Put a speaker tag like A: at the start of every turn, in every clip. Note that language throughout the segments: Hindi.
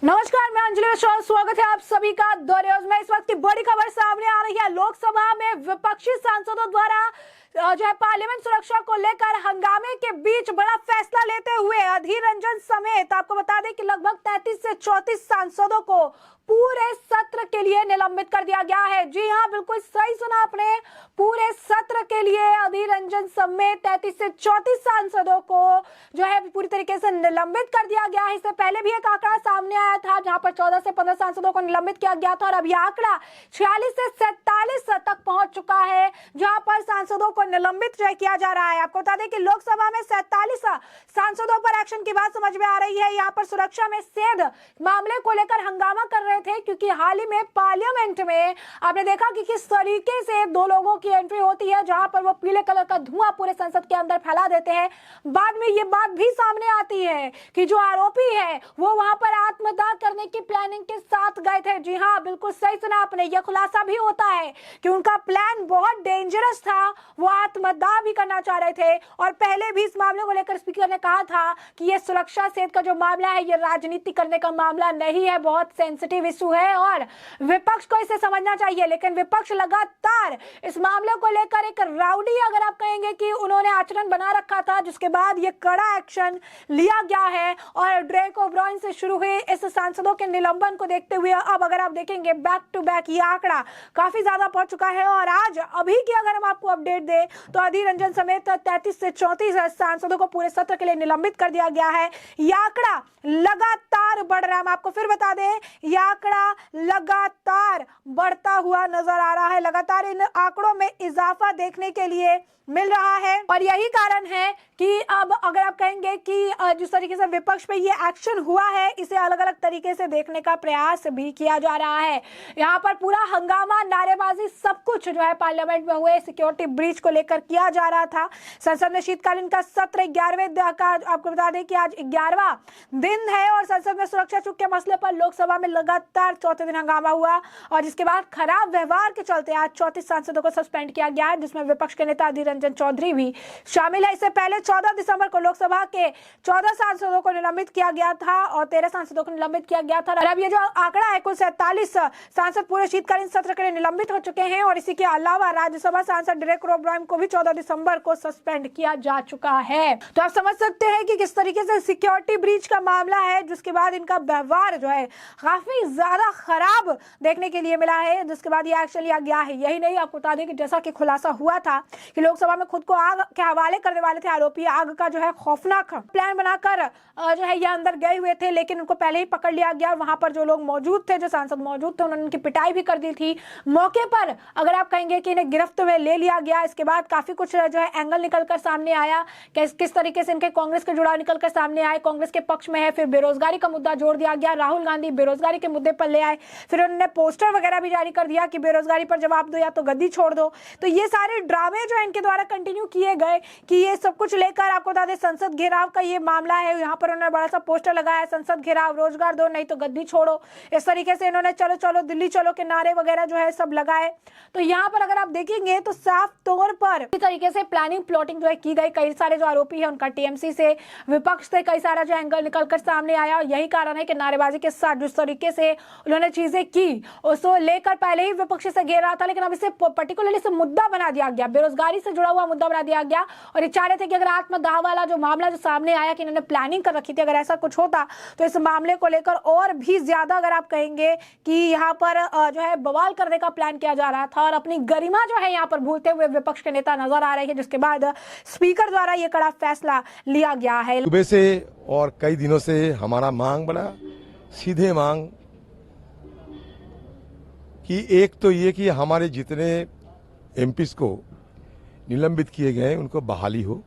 A: नमस्कार, मैं अंजलि मिश्रा। स्वागत है आप सभी का द न्यूज में। इस वक्त की बड़ी खबर सामने आ रही है। लोकसभा में विपक्षी सांसदों द्वारा जो है पार्लियामेंट सुरक्षा को लेकर हंगामे के बीच बड़ा फैसला लेते हुए अधीर रंजन समेत आपको बता दें कि लगभग 33 से 34 सांसदों को पूरे सत्र के लिए निलंबित कर दिया गया है। जी हां, बिल्कुल सही सुना आपने। पूरे सत्र के लिए अधीर रंजन समेत 33 से 34 सांसदों को जो है पूरी तरीके से निलंबित कर दिया गया है। इससे पहले भी एक आंकड़ा सामने आया था जहां पर 14 से 15 सांसदों को निलंबित किया गया था और अब यह आंकड़ा 46 से 47 तक पहुंच चुका है जहां पर सांसदों को निलंबित किया जा रहा है। आपको बता दें कि लोकसभा में 47 सांसदों पर एक्शन की बात समझ में आ रही है। यहाँ पर सुरक्षा में सेध मामले को लेकर हंगामा कर रहे थे क्योंकि हाल ही में पार्लियामेंट में आपने देखा कि किस तरीके से दो लोगों की एंट्री होती है जहां पर वो पीले कलर का धुआं पूरे संसद के अंदर फैला देते हैं। बाद में ये बात भी सामने आती है कि जो आरोपी है वो वहां पर आत्मदाह करने की प्लानिंग के साथ गए थे। जी हाँ, बिल्कुल सही सुना आपने। यह खुलासा भी होता है कि उनका प्लान बहुत डेंजरस था, वो आत्मदाह भी करना चाह रहे थे। और पहले भी इस मामले को लेकर स्पीकर ने कहा था कि ये सुरक्षा सेध का जो मामला है ये राजनीति करने का मामला नहीं है, बहुत सेंसिटिव इशू है और विपक्ष को इसे समझना चाहिए। लेकिन विपक्ष लगातार इस मामले को लेकर एक राउडी अगर आप कहेंगे कि उन्होंने आचरण बना रखा था, जिसके बाद ये कड़ा एक्शन लिया गया है। और ड्रेक ओब्रायन से शुरू हुए इस सांसदों के निलंबन को देखते हुए अब अगर आप देखेंगे बैक टू बैक ये आंकड़ा काफी ज्यादा पहुंच चुका है। और आज अभी की अगर हम आपको अपडेट दें तो अधीर रंजन समेत 33 से 34 सांसदों को पूरे सत्र के लिए निलंबित कर दिया गया है। यह आंकड़ा लगातार बढ़ रहा है। हम आपको फिर बता दें, यह आंकड़ा लगातार बढ़ता हुआ नजर आ रहा है। लगातार इन आंकड़ों में इजाफा देखने के लिए मिल रहा है और यही कारण है कि अब अगर आप कहेंगे कि जिस तरीके से विपक्ष पे ये एक्शन हुआ है इसे अलग अलग तरीके से देखने का प्रयास भी किया जा रहा है। यहाँ पर पूरा हंगामा, नारेबाजी, सब कुछ जो है पार्लियामेंट में हुए सिक्योरिटी ब्रीच को लेकर किया जा रहा था। संसद में शीतकालीन का सत्र 11वें का आपको बता दें कि आज 11वां दिन है और संसद में सुरक्षा चूक के मसले पर लोकसभा में लगातार चौथे दिन हंगामा हुआ और जिसके बाद खराब व्यवहार के चलते आज 34 सांसदों को सस्पेंड किया गया है, जिसमें विपक्ष के नेता अधीर रंजन चौधरी भी शामिल है। इससे पहले 14 दिसंबर को लोकसभा के 14 सांसदों को निलंबित किया गया था और 13 सांसदों को निलंबित किया गया था। और अब ये जो आंकड़ा है कुल 47 सांसद पूरे शीतकालीन सत्र के लिए निलंबित हो चुके हैं और इसी के अलावा राज्यसभा सांसद ड्रेक ओब्रायन को भी 14 दिसंबर को सस्पेंड किया जा चुका है। तो आप समझ सकते हैं कि किस तरीके से सिक्योरिटी ब्रीच का मामला है, जिसके बाद इनका व्यवहार जो है काफी ज्यादा खराब देखने के लिए मिला है, जिसके बाद ये एक्शन लिया गया है। यही नहीं, आपको बता दें कि जैसा कि खुलासा हुआ था कि लोकसभा में खुद को आग के हवाले करने वाले थे आरोपी, आग का जो है खौफनाक प्लान बनाकर जो है ये अंदर गए हुए थे, लेकिन उनको पहले ही पकड़ लिया गया और वहां पर जो लोग मौजूद थे, जो सांसद मौजूद थे, उन्होंने उनकी पिटाई भी कर दी थी मौके पर। अगर आप कहेंगे कि इन्हें गिरफ्त में ले लिया गया, इसके बाद काफी कुछ जो है एंगल निकलकर सामने आया, किस तरीके से इनके कांग्रेस के जुड़ाव निकलकर सामने आए, कांग्रेस के पक्ष में है। फिर बेरोजगारी का मुद्दा जोड़ दिया गया, राहुल गांधी बेरोजगारी के मुद्दे पर ले आए, फिर उन्होंने पोस्टर वगैरह भी जारी कर दिया कि बेरोजगारी पर जवाब दो या तो गद्दी छोड़ दो। तो ये सारे ड्रामे जो है इनके द्वारा कंटिन्यू किए गए कि ये सब कुछ लेकर आपको बता दें संसद घेराव का ये मामला है। यहाँ पर उन्होंने बड़ा सा पोस्टर लगाया, संसद घेराव, रोजगार दो नहीं तो गद्दी छोड़ो। इस तरीके से इन्होंने चलो चलो दिल्ली चलो के नारे वगैरह जो है सब लगाए। तो यहाँ पर अगर आप देखेंगे तो साफ तौर पर इस तरीके से प्लानिंग प्लॉटिंग जो है की गई। कई सारे जो आरोपी है उनका टीएमसी से, विपक्ष से कई सारा जो एंगल निकलकर सामने आया और यही कारण है कि नारेबाजी के साथ जिस तरीके से उन्होंने चीजें की उसको लेकर पहले ही विपक्ष से घेर रहा था, लेकिन अब इसे पर्टिकुलरली से मुद्दा बना दिया गया, बेरोजगारी से जुड़ा हुआ मुद्दा बना दिया गया। और ये चाह रहे थे कि अगर आत्मदाह वाला जो मामला जो सामने आया कि इन्होंने प्लानिंग कर रखी थी, अगर ऐसा कुछ होता तो इस मामले को लेकर और भी ज्यादा अगर आप कहेंगे कि यहाँ पर जो है बवाल करने का प्लान किया जा रहा था और अपनी गरिमा जो है यहाँ पर भूलते हुए विपक्ष के नेता नजर आ रहे हैं, जिसके बाद स्पीकर द्वारा यह कड़ा फैसला लिया गया है।
B: सुबह से और कई दिनों से हमारा मांग बड़ा सीधे मांग कि एक तो ये कि हमारे जितने एमपीज को निलंबित किए गए उनको बहाली हो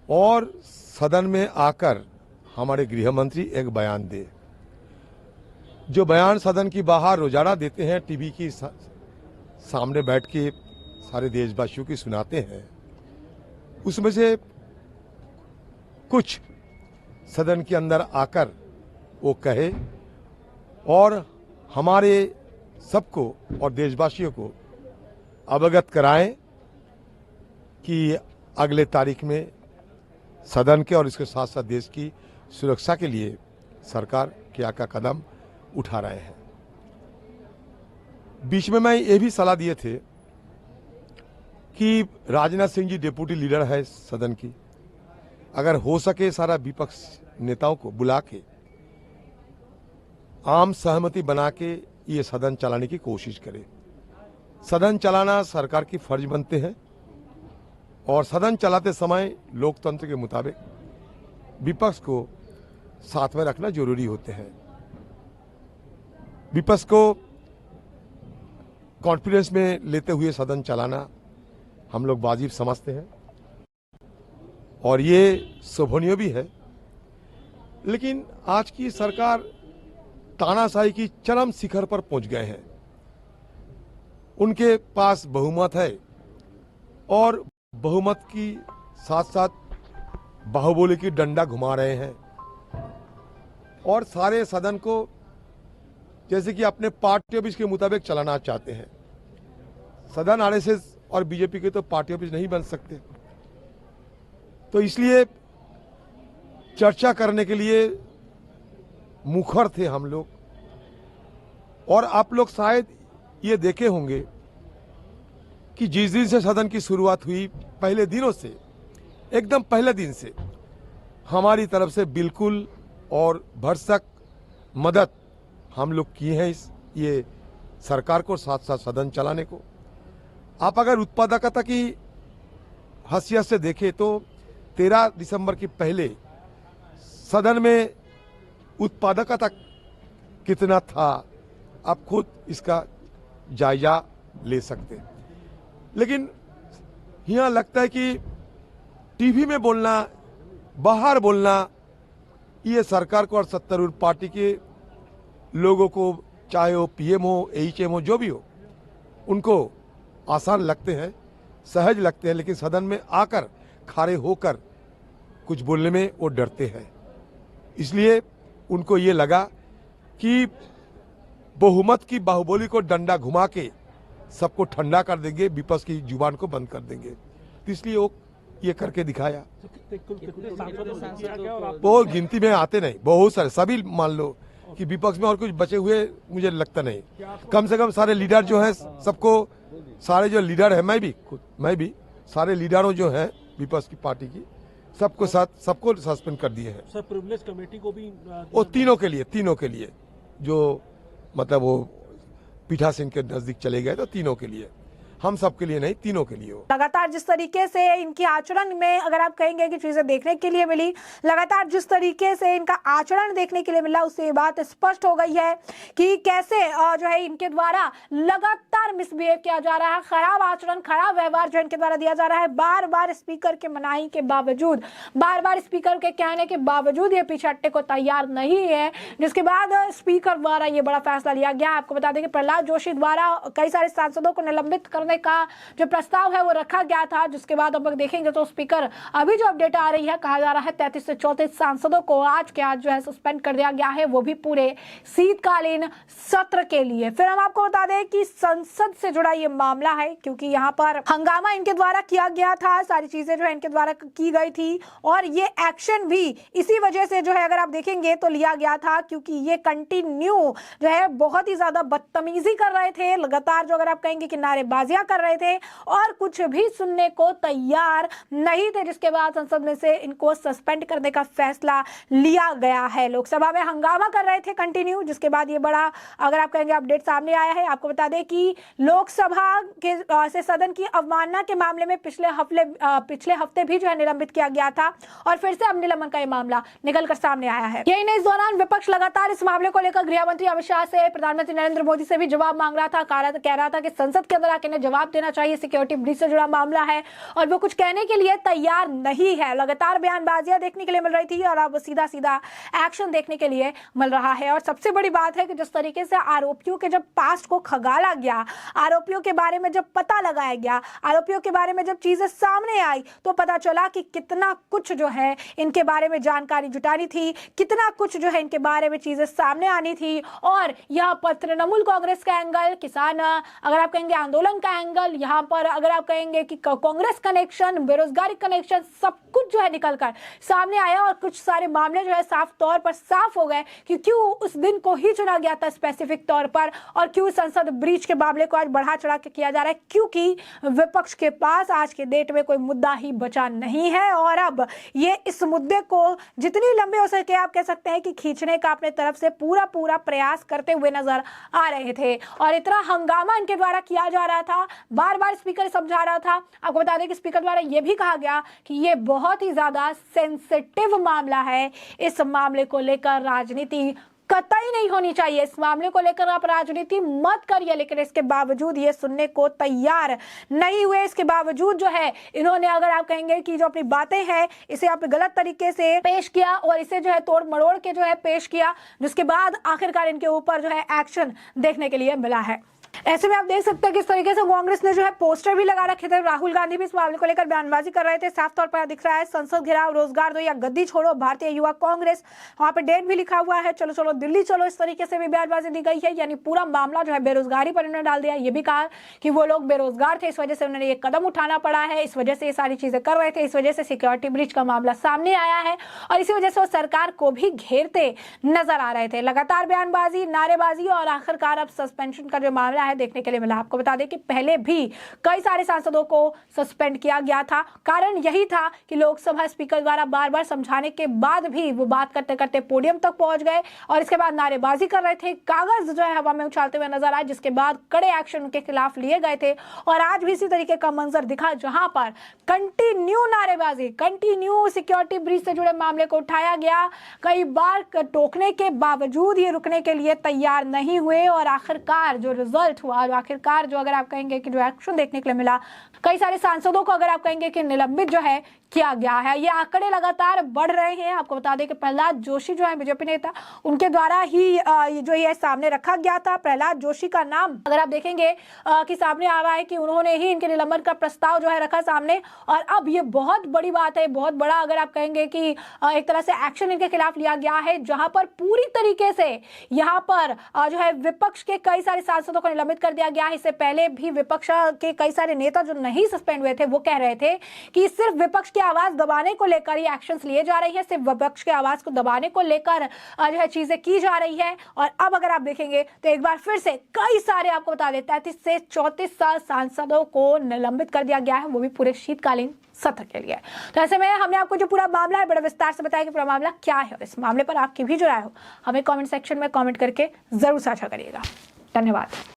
B: और सदन में आकर हमारे गृह मंत्री एक बयान दे। जो बयान सदन की बाहर रोजाना देते हैं, टीवी की सामने बैठ के सारे देशवासियों की सुनाते हैं, उसमें से कुछ सदन के अंदर आकर वो कहे और हमारे सबको और देशवासियों को अवगत कराएं कि अगले तारीख में सदन के और इसके साथ साथ देश की सुरक्षा के लिए सरकार क्या क्या कदम उठा रहे हैं। बीच में मैं ये भी सलाह दिए थे कि राजनाथ सिंह जी डिप्टी लीडर है सदन की, अगर हो सके सारा विपक्ष नेताओं को बुला के आम सहमति बना के ये सदन चलाने की कोशिश करे। सदन चलाना सरकार की फर्ज बनते हैं और सदन चलाते समय लोकतंत्र के मुताबिक विपक्ष को साथ में रखना जरूरी होते हैं। विपक्ष को कॉन्फिडेंस में लेते हुए सदन चलाना हम लोग वाजिब समझते हैं और ये शोभनीय भी है। लेकिन आज की सरकार तानाशाही की चरम शिखर पर पहुंच गए हैं। उनके पास बहुमत है और बहुमत की साथ साथ बाहुबली की डंडा घुमा रहे हैं और सारे सदन को जैसे कि अपने पार्टी ऑफिस के मुताबिक चलाना चाहते हैं। सदन आरएसएस और बीजेपी के तो पार्टी ऑफिस नहीं बन सकते, तो इसलिए चर्चा करने के लिए मुखर थे हम लोग। और आप लोग शायद ये देखे होंगे कि जिस दिन से सदन की शुरुआत हुई, पहले दिनों से, एकदम पहले दिन से हमारी तरफ से बिल्कुल और भरसक मदद हम लोग किए हैं ये सरकार को, साथ साथ सदन चलाने को। आप अगर उत्पादकता की हैसियत से देखें तो 13 दिसंबर के पहले सदन में उत्पादकता कितना था, आप खुद इसका जायजा ले सकते। लेकिन यहाँ लगता है कि टीवी में बोलना, बाहर बोलना, ये सरकार को और सत्तारूढ़ पार्टी के लोगों को, चाहे वो पीएम हो, एचएम हो, जो भी हो, उनको आसान लगते हैं, सहज लगते हैं, लेकिन सदन में आकर खड़े होकर कुछ बोलने में वो डरते हैं। इसलिए उनको ये लगा कि बहुमत की बाहुबली को डंडा घुमा के सबको ठंडा कर देंगे, विपक्ष की जुबान को बंद कर देंगे। तो इसलिए वो ये करके दिखाया। बहुत गिनती में आते नहीं, बहुत सारे, सभी मान लो कि विपक्ष में और कुछ बचे हुए मुझे लगता नहीं। कम से कम सारे लीडर जो हैं, सबको, सारे जो लीडर है, मैं भी सारे लीडरों जो हैं विपक्ष की पार्टी की, सबको सस्पेंड कर दिए हैं।
C: सर, प्रिविलेज कमेटी को भी
B: वो तीनों के लिए जो मतलब वो पीठासीन के नजदीक चले गए, तो तीनों के लिए, हम सब के लिए नहीं, तीनों के लिए।
A: लगातार जिस तरीके से इनकी आचरण में, अगर आप कहेंगे कि चीजें देखने के लिए मिली, लगातार जिस तरीके से इनका आचरण देखने के लिए मिला, उससे ये बात स्पष्ट हो गई है कि कैसे जो है इनके द्वारा लगातार मिसबिहेव किया जा रहा है। खराब आचरण, खराब व्यवहार जो इनके द्वारा दिया जा रहा है। बार बार स्पीकर के मनाही के बावजूद, बार बार स्पीकर के कहने के बावजूद ये पीछे हटने को तैयार नहीं है, जिसके बाद स्पीकर द्वारा ये बड़ा फैसला लिया गया। आपको बता दें कि प्रहलाद जोशी द्वारा कई सारे सांसदों को निलंबित करने का जो प्रस्ताव है वो रखा गया था, जिसके बाद अब देखेंगे तो स्पीकर, अभी जो अपडेट आ रही है, कहा जा रहा है 33 से 34 सांसदों को आज के आज जो है सस्पेंड कर दिया गया है, वो भी पूरे शीतकालीन सत्र के लिए। फिर हम आपको बता दें कि संसद से जुड़ा ये मामला है, क्योंकि यहाँ पर हंगामा इनके द्वारा किया गया था, सारी चीजें जो है इनके द्वारा की गई थी और ये एक्शन भी इसी वजह से जो है अगर आप देखेंगे तो लिया गया था, क्योंकि ये कंटिन्यू जो है बहुत ही ज्यादा बदतमीजी कर रहे थे, लगातार जो अगर आप कहेंगे कि नारेबाजियां कर रहे थे और कुछ भी सुनने को तैयार नहीं थे, जिसके बाद संसद में से इनको सस्पेंड करने का फैसला लिया गया है। लोकसभा में हंगामा कर रहे थे कंटिन्यू, जिसके बाद ये बड़ा अगर आप कहेंगे अपडेट सामने आया है। आपको बता दें कि लोकसभा के से सदन की अवमानना के मामले में पिछले हफ्ते भी जो है निलंबित किया गया था और फिर से अब निलंबन का ये मामला निकलकर सामने आया है। यही नहीं, इस दौरान विपक्ष लगातार इस मामले को लेकर गृह मंत्री अमित शाह से, प्रधानमंत्री नरेंद्र मोदी से भी जवाब मांग रहा था। कह रहा था कि संसद के अंदर आके इन्हें जवाब देना चाहिए, सिक्योरिटी ब्रीच से जुड़ा मामला है और वो कुछ कहने के लिए तैयार नहीं है। लगातार बयानबाजियां देखने के लिए मिल रही थी और अब सीधा सीधा एक्शन देखने के लिए मिल रहा है। और सबसे बड़ी बात है कि जिस तरीके से आरोपियों के जब पास्ट को खगाला गया, आरोपियों के बारे में जब पता लगाया गया, आरोपियों के बारे में जब चीजें सामने आई तो पता चला कि कितना कुछ जो है इनके बारे में जानकारी जुटानी थी, कितना कुछ जो है इनके बारे में चीजें सामने आनी थी। और यहाँ पर तृणमूल कांग्रेस का एंगल, किसान अगर आप कहेंगे आंदोलन का एंगल, यहाँ पर अगर आप कहेंगे कि कांग्रेस कनेक्शन, बेरोजगारी कनेक्शन, सब कुछ जो है निकलकर सामने आया और कुछ सारे मामले जो है साफ तौर पर साफ हो गए कि क्यों उस दिन को ही चुना गया था स्पेसिफिक तौर पर और क्यों संसद ब्रीच के मामले को आज बढ़ा चढ़ा के किया जा रहा है, क्योंकि विपक्ष के पास आज के डेट में कोई मुद्दा ही बचा नहीं है। और अब ये इस मुद्दे को जितनी लंबे हो सके आप कह सकते हैं कि खींचने का अपने तरफ से पूरा प्रयास करते हुए नजर आ रहे थे और इतना हंगामा इनके द्वारा किया जा रहा था, बार बार स्पीकर समझा रहा था। आपको बता दें कि स्पीकर द्वारा यह भी कहा गया कि ये बहुत ही ज्यादा सेंसिटिव मामला है, इस मामले को लेकर राजनीति कतई नहीं होनी चाहिए, इस मामले को लेकर आप राजनीति मत करिए। लेकिन इसके बावजूद ये सुनने को तैयार नहीं हुए, इसके बावजूद जो है इन्होंने, अगर आप कहेंगे कि जो अपनी बातें हैं इसे आप गलत तरीके से पेश किया और इसे जो है तोड़ मरोड़ के जो है पेश किया, जिसके बाद आखिरकार इनके ऊपर जो है एक्शन देखने के लिए मिला है। ऐसे में आप देख सकते हैं किस तरीके से कांग्रेस ने जो है पोस्टर भी लगा रखे थे, राहुल गांधी भी इस मामले को लेकर बयानबाजी कर रहे थे। साफ तौर पर दिख रहा है संसद घेराव, रोजगार दो या गद्दी छोड़ो, भारतीय युवा कांग्रेस, वहां पे डेट भी लिखा हुआ है, चलो चलो दिल्ली चलो, इस तरीके से भी बयानबाजी दी गई है। यानी पूरा मामला जो है बेरोजगारी पर इन्होंने डाल दिया। ये भी कहा कि वो लोग बेरोजगार थे, इस वजह से उन्होंने ये कदम उठाना पड़ा है, इस वजह से ये सारी चीजें कर रहे थे, इस वजह से सिक्योरिटी ब्रीच का मामला सामने आया है और इसी वजह से वो सरकार को भी घेरते नजर आ रहे थे। लगातार बयानबाजी, नारेबाजी और आखिरकार अब सस्पेंशन का जो मामला है देखने के लिए मिला। आपको बता दें कि पहले भी कई सारे सांसदों को सस्पेंड किया गया था, कारण यही था कि लोकसभा स्पीकर द्वारा बार बार समझाने के बाद भी वो बात करते करते पोडियम तक पहुंच गए और इसके बाद नारेबाजी कर रहे थे, कागज जो है हवा में उछालते हुए नजर आए, जिसके बाद कड़े एक्शन उनके खिलाफ लिए गए थे। और आज भी इसी तरीके का मंजर दिखा जहां पर कंटिन्यू नारेबाजी, कंटिन्यू सिक्योरिटी ब्रीच से जुड़े मामले को उठाया गया, कई बार टोकने के बावजूद ये रुकने के लिए तैयार नहीं हुए और आखिरकार जो रिजल्ट हुआ और आखिरकार जो अगर आप कहेंगे कि जो एक्शन देखने के लिए मिला, कई सारे सांसदों को अगर आप कहेंगे कि निलंबित जो है किया गया है। ये आंकड़े लगातार बढ़ रहे हैं। आपको बता दें कि प्रहलाद जोशी जो है बीजेपी नेता, उनके द्वारा ही जो ये सामने रखा गया था। प्रहलाद जोशी का नाम अगर आप देखेंगे कि सामने आ रहा है कि उन्होंने ही इनके निलंबन का प्रस्ताव जो है रखा सामने और अब ये बहुत बड़ी बात है, बहुत बड़ा अगर आप कहेंगे कि एक तरह से एक्शन इनके खिलाफ लिया गया है, जहां पर पूरी तरीके से यहाँ पर जो है विपक्ष के कई सारे सांसदों को निलंबित कर दिया गया है। इससे पहले भी विपक्ष के कई सारे नेता जो नहीं सस्पेंड हुए थे वो कह रहे थे कि सिर्फ विपक्ष की आवाज दबाने को लेकर ये एक्शंस लिए जा रही है, सिर्फ विपक्ष की आवाज को दबाने को लेकर जो है चीजें की जा रही है। और अब अगर आप देखेंगे तो एक बार फिर से कई सारे, आपको बता दें 33 से 34 साल सांसदों को निलंबित कर दिया गया है, वो भी पूरे शीतकालीन सत्र के लिए। तो ऐसे में हमने आपको जो पूरा मामला है बड़े विस्तार से बताया कि पूरा मामला क्या है और इस मामले पर आपकी भी जो राय हो हमें कमेंट सेक्शन में कमेंट करके जरूर साझा करिएगा। धन्यवाद।